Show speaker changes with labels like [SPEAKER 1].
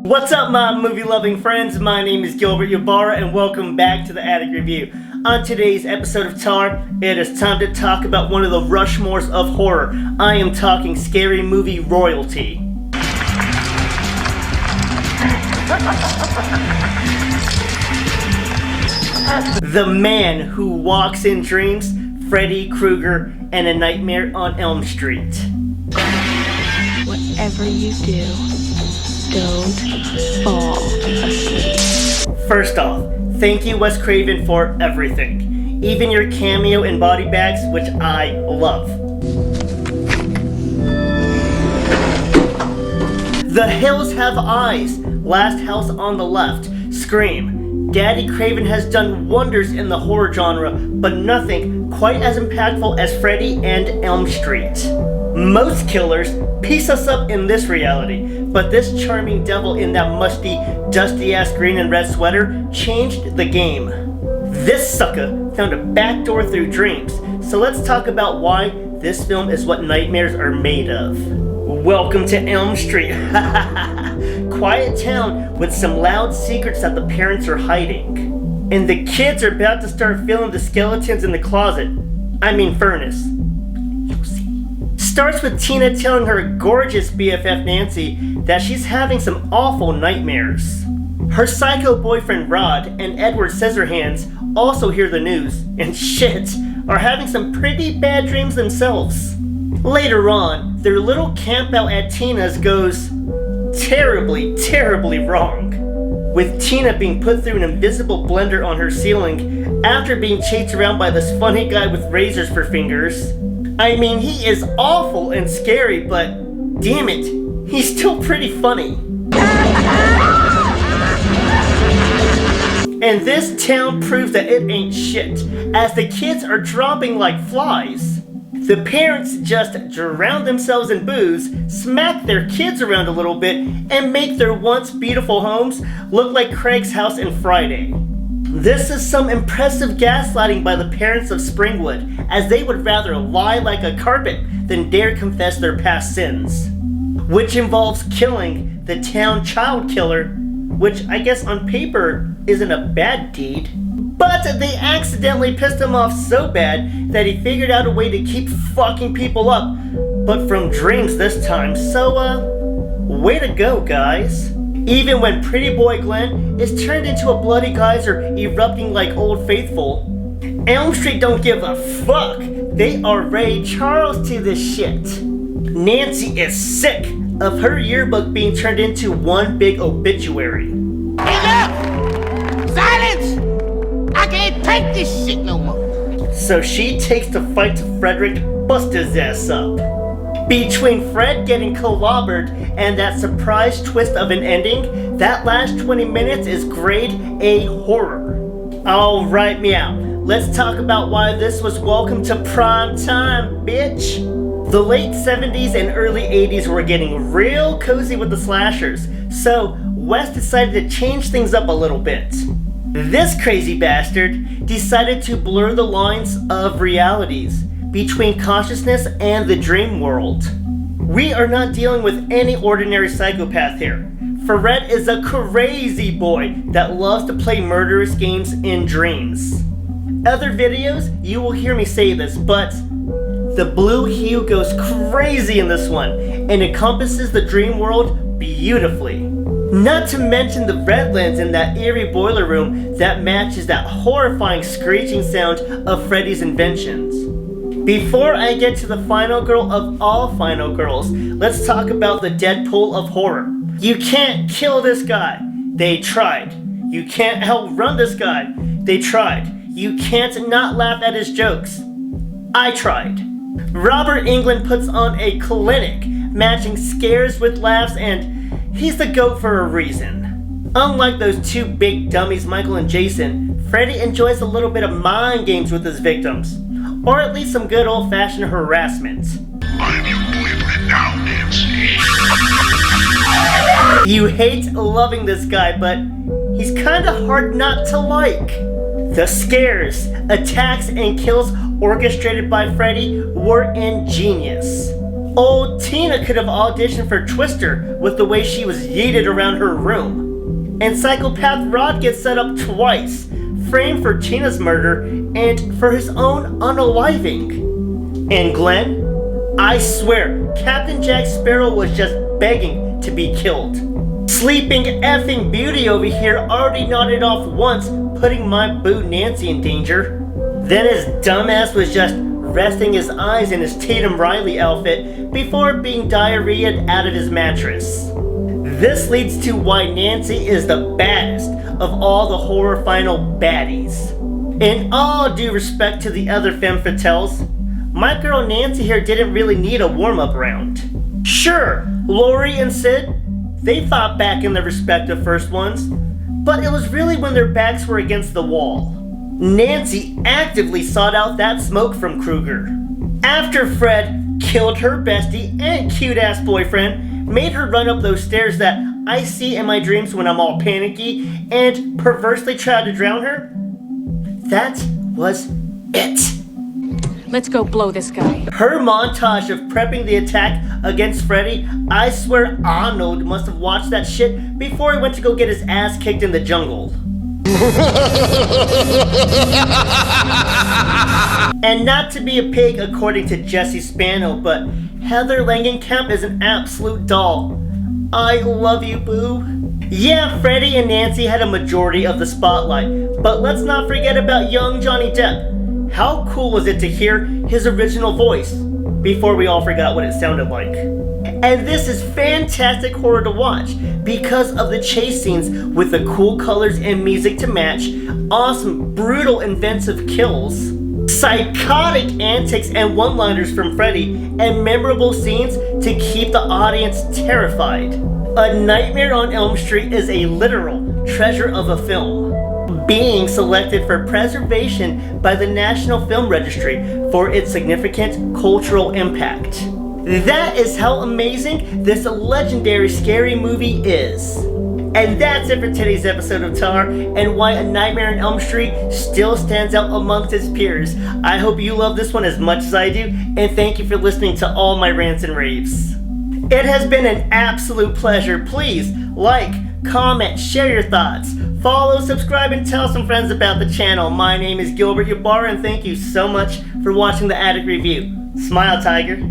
[SPEAKER 1] What's up, my movie-loving friends? My name is Gilbert Ybarra, and welcome back to the Attic Review. On today's episode of Tar, it is time to talk about one of the Rushmores of horror. I am talking scary movie royalty. The man who walks in dreams, Freddy Krueger, and A Nightmare on Elm Street.
[SPEAKER 2] Whatever you do, don't fall asleep.
[SPEAKER 1] First off, thank you Wes Craven for everything. Even your cameo in Body Bags, which I love. The Hills Have Eyes, Last House on the Left, Scream. Daddy Craven has done wonders in the horror genre, but nothing quite as impactful as Freddy and Elm Street. Most killers piece us up in this reality, but this charming devil in that musty, dusty-ass green and red sweater changed the game. This sucker found a backdoor through dreams, so let's talk about why this film is what nightmares are made of. Welcome to Elm Street. Quiet town with some loud secrets that the parents are hiding. And the kids are about to start feeling the skeletons in the closet. I mean furnace. You'll see. Starts with Tina telling her gorgeous BFF Nancy that she's having some awful nightmares. Her psycho boyfriend Rod and Edward Scissorhands also hear the news, and shit, are having some pretty bad dreams themselves. Later on, their little campout at Tina's goes terribly, terribly wrong. With Tina being put through an invisible blender on her ceiling after being chased around by this funny guy with razors for fingers. I mean, he is awful and scary, but damn it, he's still pretty funny. And this town proves that it ain't shit, as the kids are dropping like flies. The parents just drown themselves in booze, smack their kids around a little bit, and make their once beautiful homes look like Craig's house in Friday. This is some impressive gaslighting by the parents of Springwood, as they would rather lie like a carpet than dare confess their past sins. Which involves killing the town child killer, which I guess on paper isn't a bad deed. But they accidentally pissed him off so bad that he figured out a way to keep fucking people up, but from dreams this time, so way to go, guys. Even when Pretty Boy Glenn is turned into a bloody geyser erupting like Old Faithful, Elm Street don't give a fuck. They are Ray Charles to this shit. Nancy is sick of her yearbook being turned into one big obituary.
[SPEAKER 3] Enough! Silence! I can't take this shit no more.
[SPEAKER 1] So she takes the fight to Frederick to bust his ass up. Between Fred getting clobbered and that surprise twist of an ending, that last 20 minutes is grade A horror. Alright, meow. Let's talk about why this was welcome to prime time, bitch. The late 70s and early 80s were getting real cozy with the slashers, so Wes decided to change things up a little bit. This crazy bastard decided to blur the lines of realities between consciousness and the dream world. We are not dealing with any ordinary psychopath here. Fred is a crazy boy that loves to play murderous games in dreams. Other videos, you will hear me say this, but the blue hue goes crazy in this one and encompasses the dream world beautifully. Not to mention the red lens in that eerie boiler room that matches that horrifying screeching sound of Freddy's inventions. Before I get to the final girl of all final girls, let's talk about the Deadpool of horror. You can't kill this guy. They tried. You can't outrun this guy. They tried. You can't not laugh at his jokes. I tried. Robert Englund puts on a clinic, matching scares with laughs, and he's the GOAT for a reason. Unlike those two big dummies, Michael and Jason, Freddy enjoys a little bit of mind games with his victims. Or at least some good old-fashioned harassment.
[SPEAKER 4] I'm your boyfriend now, Nancy.
[SPEAKER 1] You hate loving this guy, but he's kinda hard not to like. The scares, attacks, and kills orchestrated by Freddy were ingenious. Old Tina could have auditioned for Twister with the way she was yeeted around her room. And Psychopath Rod gets set up twice, framed for Tina's murder and for his own unaliving. And Glenn? I swear, Captain Jack Sparrow was just begging to be killed. Sleeping effing Beauty over here already nodded off once, putting my boo Nancy in danger. Then his dumbass was just resting his eyes in his Tatum Riley outfit before being diarrheaed out of his mattress. This leads to why Nancy is the baddest of all the horror final baddies. In all due respect to the other femme fatales, my girl Nancy here didn't really need a warm-up round. Sure, Lori and Sid, they fought back in their respective first ones, but it was really when their backs were against the wall. Nancy actively sought out that smoke from Krueger. After Fred killed her bestie and cute-ass boyfriend, made her run up those stairs that I see in my dreams when I'm all panicky, and perversely tried to drown her, that was it.
[SPEAKER 5] Let's go blow this guy.
[SPEAKER 1] Her montage of prepping the attack against Freddy, I swear Arnold must have watched that shit before he went to go get his ass kicked in the jungle. And not to be a pig according to Jesse Spano, but Heather Langenkamp is an absolute doll. I love you, boo. Yeah, Freddy and Nancy had a majority of the spotlight, but let's not forget about young Johnny Depp. How cool was it to hear his original voice before we all forgot what it sounded like? And this is fantastic horror to watch because of the chase scenes with the cool colors and music to match, awesome, brutal, inventive kills, psychotic antics and one-liners from Freddy, and memorable scenes to keep the audience terrified. A Nightmare on Elm Street is a literal treasure of a film, being selected for preservation by the National Film Registry for its significant cultural impact. That is how amazing this legendary scary movie is. And that's it for today's episode of Tar, and why A Nightmare on Elm Street still stands out amongst its peers. I hope you love this one as much as I do, and thank you for listening to all my rants and raves. It has been an absolute pleasure. Please like, comment, share your thoughts, follow, subscribe, and tell some friends about the channel. My name is Gilbert Ybarra, and thank you so much for watching the Attic Review. Smile, Tiger.